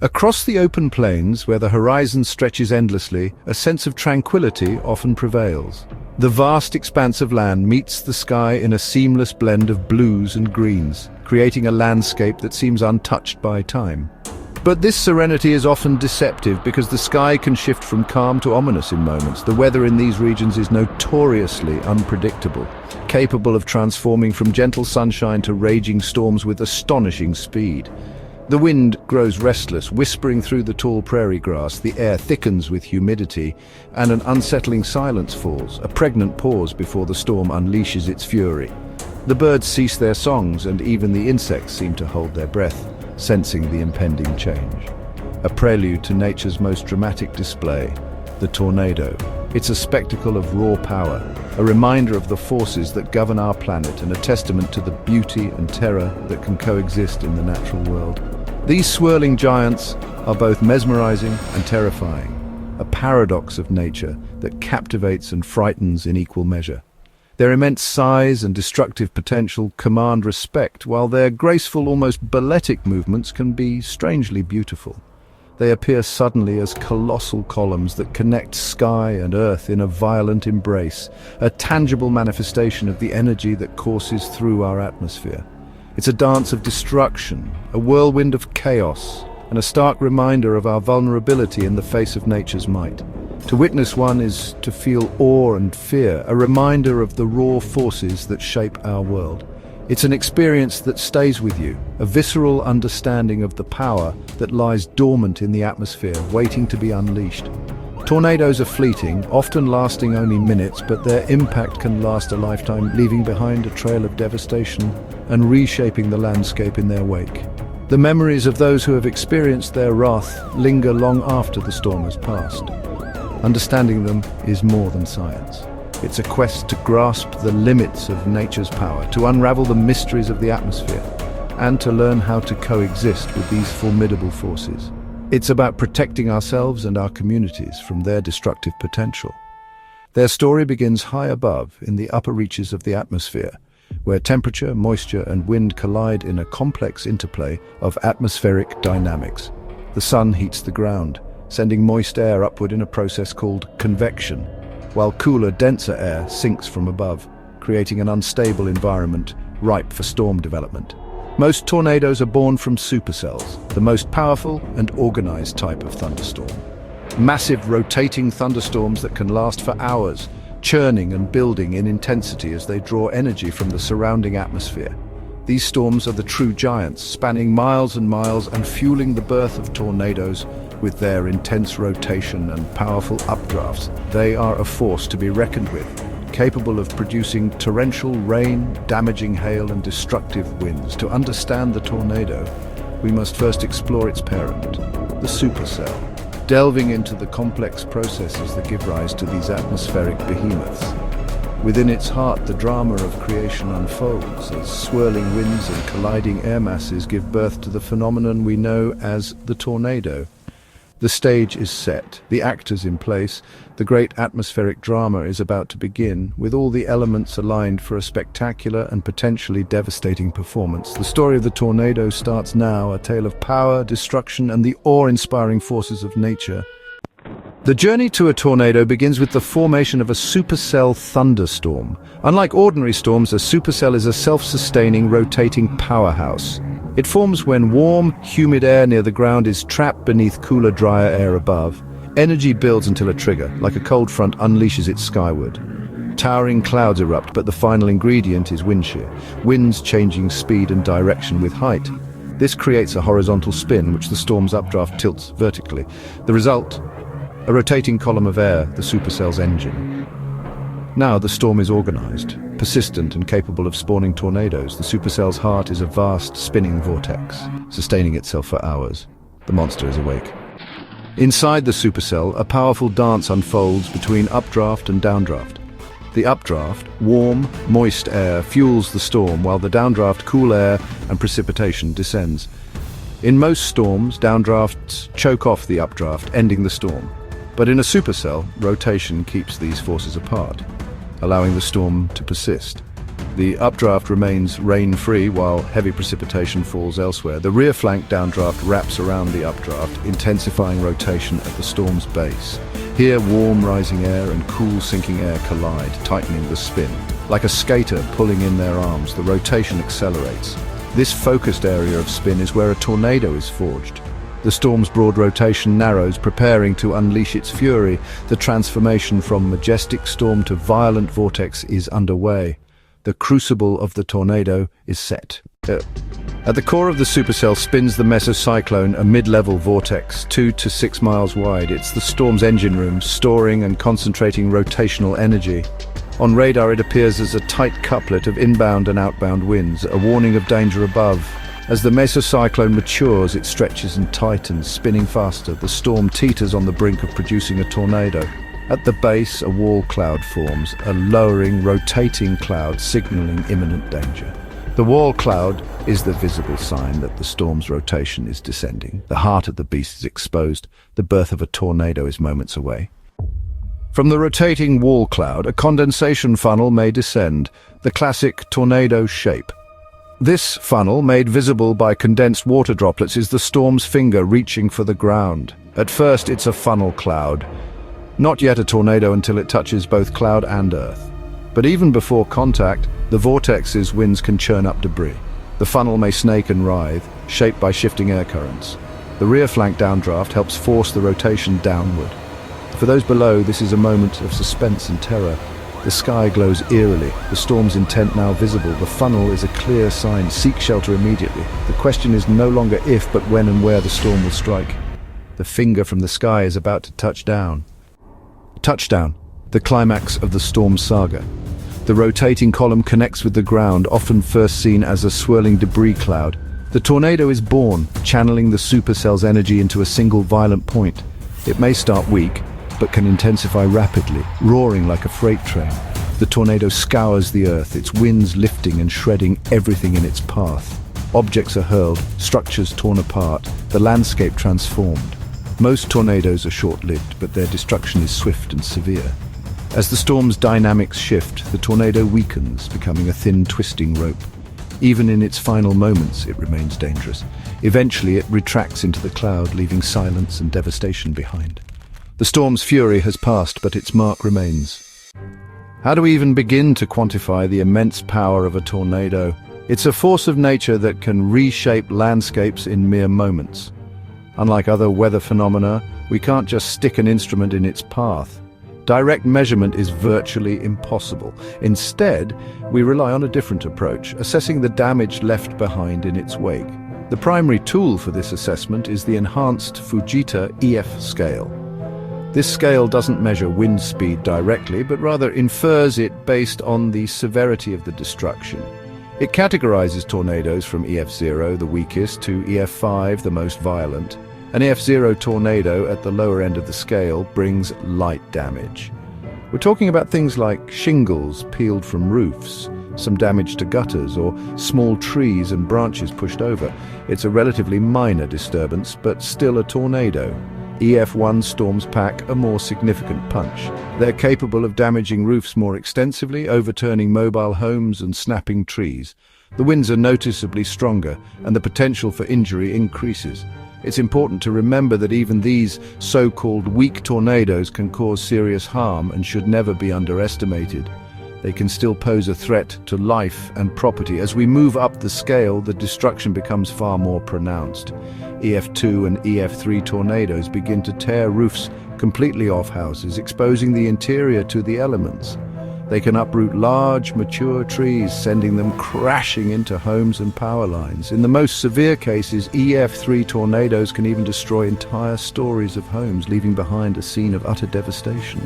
Across the open plains, where the horizon stretches endlessly, a sense of tranquility often prevails. The vast expanse of land meets the sky in a seamless blend of blues and greens, creating a landscape that seems untouched by time. But this serenity is often deceptive because the sky can shift from calm to ominous in moments. The weather in these regions is notoriously unpredictable, capable of transforming from gentle sunshine to raging storms with astonishing speed. The wind grows restless, whispering through the tall prairie grass. The air thickens with humidity, and an unsettling silence falls, a pregnant pause before the storm unleashes its fury. The birds cease their songs, and even the insects seem to hold their breath, sensing the impending change. A prelude to nature's most dramatic display, the tornado. It's a spectacle of raw power, a reminder of the forces that govern our planet, and a testament to the beauty and terror that can coexist in the natural world. These swirling giants are both mesmerizing and terrifying, a paradox of nature that captivates and frightens in equal measure. Their immense size and destructive potential command respect, while their graceful, almost balletic movements can be strangely beautiful. They appear suddenly as colossal columns that connect sky and earth in a violent embrace, a tangible manifestation of the energy that courses through our atmosphere. It's a dance of destruction, a whirlwind of chaos, and a stark reminder of our vulnerability in the face of nature's might. To witness one is to feel awe and fear, a reminder of the raw forces that shape our world. It's an experience that stays with you, a visceral understanding of the power that lies dormant in the atmosphere, waiting to be unleashed. Tornadoes are fleeting, often lasting only minutes, but their impact can last a lifetime, leaving behind a trail of devastation and reshaping the landscape in their wake. The memories of those who have experienced their wrath linger long after the storm has passed. Understanding them is more than science. It's a quest to grasp the limits of nature's power, to unravel the mysteries of the atmosphere, and to learn how to coexist with these formidable forces. It's about protecting ourselves and our communities from their destructive potential. Their story begins high above, in the upper reaches of the atmosphere, where temperature, moisture, and wind collide in a complex interplay of atmospheric dynamics. The sun heats the ground, sending moist air upward in a process called convection, while cooler, denser air sinks from above, creating an unstable environment ripe for storm development. Most tornadoes are born from supercells, the most powerful and organized type of thunderstorm. Massive rotating thunderstorms that can last for hours, churning and building in intensity as they draw energy from the surrounding atmosphere. These storms are the true giants, spanning miles and miles and fueling the birth of tornadoes with their intense rotation and powerful updrafts. They are a force to be reckoned with, capable of producing torrential rain, damaging hail, and destructive winds. To understand the tornado, we must first explore its parent, the supercell, delving into the complex processes that give rise to these atmospheric behemoths. Within its heart, the drama of creation unfolds as swirling winds and colliding air masses give birth to the phenomenon we know as the tornado. The stage is set, the actors in place, the great atmospheric drama is about to begin, with all the elements aligned for a spectacular and potentially devastating performance. The story of the tornado starts now, a tale of power, destruction, and the awe-inspiring forces of nature. The journey to a tornado begins with the formation of a supercell thunderstorm. Unlike ordinary storms, a supercell is a self-sustaining, rotating powerhouse. It forms when warm, humid air near the ground is trapped beneath cooler, drier air above. Energy builds until a trigger, like a cold front, unleashes it skyward. Towering clouds erupt, but the final ingredient is wind shear, winds changing speed and direction with height. This creates a horizontal spin, which the storm's updraft tilts vertically. The result? A rotating column of air, the supercell's engine. Now the storm is organized, persistent and capable of spawning tornadoes. The supercell's heart is a vast, spinning vortex, sustaining itself for hours. The monster is awake. Inside the supercell, a powerful dance unfolds between updraft and downdraft. The updraft, warm, moist air, fuels the storm, while the downdraft, cool air and precipitation descends. In most storms, downdrafts choke off the updraft, ending the storm. But in a supercell, rotation keeps these forces apart, allowing the storm to persist. The updraft remains rain-free while heavy precipitation falls elsewhere. The rear flank downdraft wraps around the updraft, intensifying rotation at the storm's base. Here, warm rising air and cool sinking air collide, tightening the spin. Like a skater pulling in their arms, the rotation accelerates. This focused area of spin is where a tornado is forged. The storm's broad rotation narrows, preparing to unleash its fury. The transformation from majestic storm to violent vortex is underway. The crucible of the tornado is set. At the core of the supercell spins the mesocyclone, a mid-level vortex, 2 to 6 miles wide. It's the storm's engine room, storing and concentrating rotational energy. On radar, it appears as a tight couplet of inbound and outbound winds, a warning of danger above. As the mesocyclone matures, it stretches and tightens, spinning faster. The storm teeters on the brink of producing a tornado. At the base, a wall cloud forms, a lowering, rotating cloud signaling imminent danger. The wall cloud is the visible sign that the storm's rotation is descending. The heart of the beast is exposed. The birth of a tornado is moments away. From the rotating wall cloud, a condensation funnel may descend, the classic tornado shape. This funnel, made visible by condensed water droplets, is the storm's finger reaching for the ground. At first, it's a funnel cloud. Not yet a tornado until it touches both cloud and earth. But even before contact, the vortex's winds can churn up debris. The funnel may snake and writhe, shaped by shifting air currents. The rear flank downdraft helps force the rotation downward. For those below, this is a moment of suspense and terror. The sky glows eerily, the storm's intent now visible. The funnel is a clear sign: seek shelter immediately. The question is no longer if, but when and where the storm will strike. The finger from the sky is about to touch down. Touchdown, the climax of the storm saga. The rotating column connects with the ground, often first seen as a swirling debris cloud. The tornado is born, channeling the supercell's energy into a single violent point. It may start weak, but can intensify rapidly, roaring like a freight train. The tornado scours the earth, its winds lifting and shredding everything in its path. Objects are hurled, structures torn apart, the landscape transformed. Most tornadoes are short-lived, but their destruction is swift and severe. As the storm's dynamics shift, the tornado weakens, becoming a thin, twisting rope. Even in its final moments, it remains dangerous. Eventually, it retracts into the cloud, leaving silence and devastation behind. The storm's fury has passed, but its mark remains. How do we even begin to quantify the immense power of a tornado? It's a force of nature that can reshape landscapes in mere moments. Unlike other weather phenomena, we can't just stick an instrument in its path. Direct measurement is virtually impossible. Instead, we rely on a different approach, assessing the damage left behind in its wake. The primary tool for this assessment is the enhanced Fujita EF scale. This scale doesn't measure wind speed directly, but rather infers it based on the severity of the destruction. It categorizes tornadoes from EF0, the weakest, to EF5, the most violent. An EF0 tornado at the lower end of the scale brings light damage. We're talking about things like shingles peeled from roofs, some damage to gutters, or small trees and branches pushed over. It's a relatively minor disturbance, but still a tornado. EF1 storms pack a more significant punch. They're capable of damaging roofs more extensively, overturning mobile homes and snapping trees. The winds are noticeably stronger, and the potential for injury increases. It's important to remember that even these so-called weak tornadoes can cause serious harm and should never be underestimated. They can still pose a threat to life and property. As we move up the scale, the destruction becomes far more pronounced. EF2 and EF3 tornadoes begin to tear roofs completely off houses, exposing the interior to the elements. They can uproot large, mature trees, sending them crashing into homes and power lines. In the most severe cases, EF3 tornadoes can even destroy entire stories of homes, leaving behind a scene of utter devastation.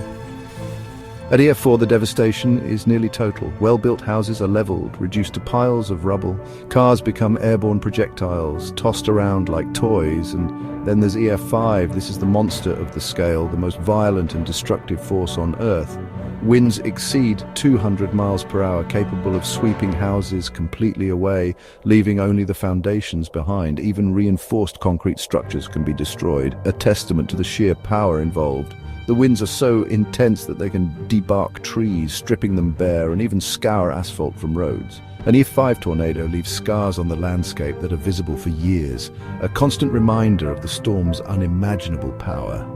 At EF4, the devastation is nearly total. Well-built houses are leveled, reduced to piles of rubble. Cars become airborne projectiles, tossed around like toys. And then there's EF5. This is the monster of the scale, the most violent and destructive force on Earth. Winds exceed 200 miles per hour, capable of sweeping houses completely away, leaving only the foundations behind. Even reinforced concrete structures can be destroyed, a testament to the sheer power involved. The winds are so intense that they can debark trees, stripping them bare, and even scour asphalt from roads. An E5 tornado leaves scars on the landscape that are visible for years, a constant reminder of the storm's unimaginable power.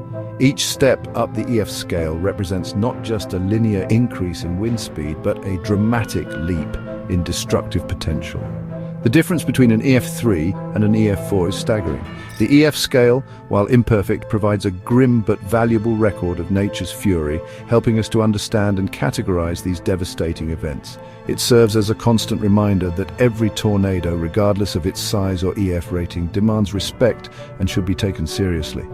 Each step up the EF scale represents not just a linear increase in wind speed, but a dramatic leap in destructive potential. The difference between an EF3 and an EF4 is staggering. The EF scale, while imperfect, provides a grim but valuable record of nature's fury, helping us to understand and categorize these devastating events. It serves as a constant reminder that every tornado, regardless of its size or EF rating, demands respect and should be taken seriously.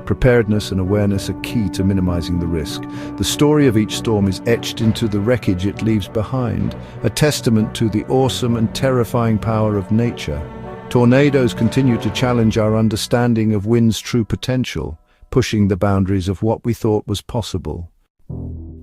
Preparedness and awareness are key to minimizing the risk. The story of each storm is etched into the wreckage it leaves behind, a testament to the awesome and terrifying power of nature. Tornadoes continue to challenge our understanding of wind's true potential, pushing the boundaries of what we thought was possible.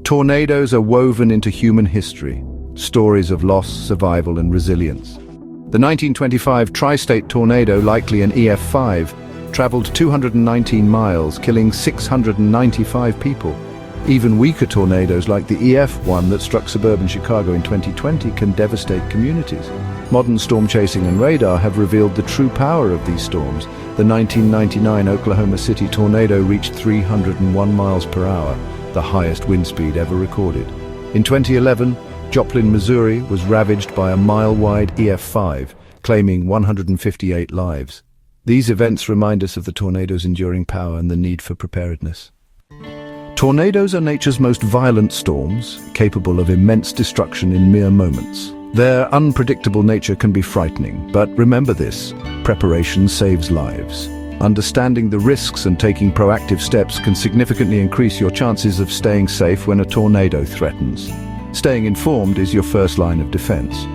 Tornadoes are woven into human history, stories of loss, survival, and resilience. The 1925 tri-state tornado, likely an EF5, traveled 219 miles, killing 695 people. Even weaker tornadoes like the EF1 that struck suburban Chicago in 2020 can devastate communities. Modern storm chasing and radar have revealed the true power of these storms. The 1999 Oklahoma City tornado reached 301 miles per hour, the highest wind speed ever recorded. In 2011, Joplin, Missouri was ravaged by a mile-wide EF5, claiming 158 lives. These events remind us of the tornado's enduring power and the need for preparedness. Tornadoes are nature's most violent storms, capable of immense destruction in mere moments. Their unpredictable nature can be frightening, but remember this: preparation saves lives. Understanding the risks and taking proactive steps can significantly increase your chances of staying safe when a tornado threatens. Staying informed is your first line of defense.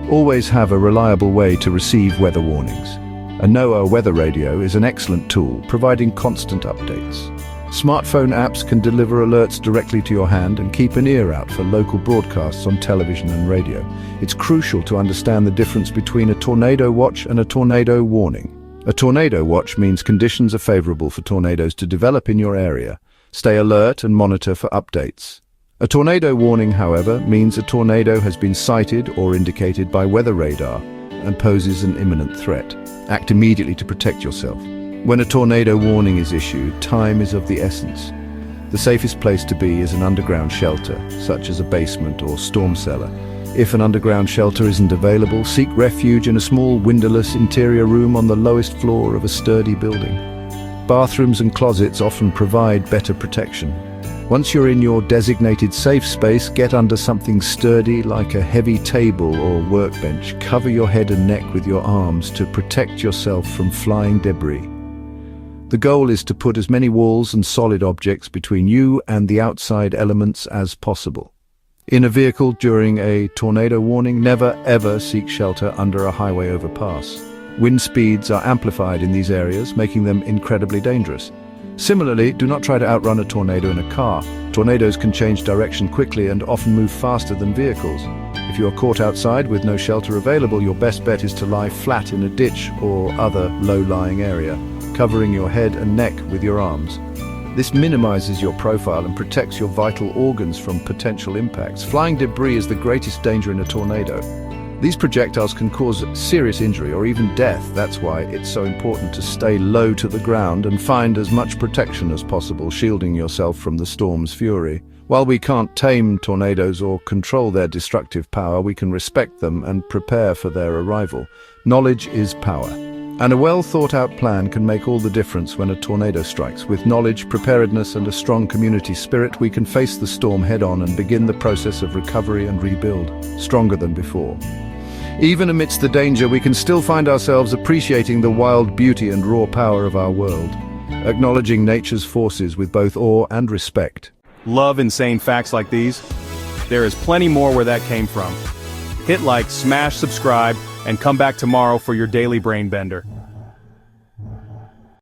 Always have a reliable way to receive weather warnings. A NOAA weather radio is an excellent tool, providing constant updates. Smartphone apps can deliver alerts directly to your hand and keep an ear out for local broadcasts on television and radio. It's crucial to understand the difference between a tornado watch and a tornado warning. A tornado watch means conditions are favorable for tornadoes to develop in your area. Stay alert and monitor for updates. A tornado warning, however, means a tornado has been sighted or indicated by weather radar and poses an imminent threat. Act immediately to protect yourself. When a tornado warning is issued, time is of the essence. The safest place to be is an underground shelter, such as a basement or storm cellar. If an underground shelter isn't available, seek refuge in a small windowless interior room on the lowest floor of a sturdy building. Bathrooms and closets often provide better protection. Once you're in your designated safe space, get under something sturdy like a heavy table or workbench. Cover your head and neck with your arms to protect yourself from flying debris. The goal is to put as many walls and solid objects between you and the outside elements as possible. In a vehicle during a tornado warning, never ever seek shelter under a highway overpass. Wind speeds are amplified in these areas, making them incredibly dangerous. Similarly, do not try to outrun a tornado in a car. Tornadoes can change direction quickly and often move faster than vehicles. If you are caught outside with no shelter available, your best bet is to lie flat in a ditch or other low-lying area, covering your head and neck with your arms. This minimizes your profile and protects your vital organs from potential impacts. Flying debris is the greatest danger in a tornado. These projectiles can cause serious injury or even death. That's why it's so important to stay low to the ground and find as much protection as possible, shielding yourself from the storm's fury. While we can't tame tornadoes or control their destructive power, we can respect them and prepare for their arrival. Knowledge is power, and a well-thought-out plan can make all the difference when a tornado strikes. With knowledge, preparedness, and a strong community spirit, we can face the storm head-on and begin the process of recovery and rebuild, stronger than before. Even amidst the danger, we can still find ourselves appreciating the wild beauty and raw power of our world, acknowledging nature's forces with both awe and respect. Love insane facts like these? There is plenty more where that came from. Hit like, smash subscribe, and come back tomorrow for your daily brain bender.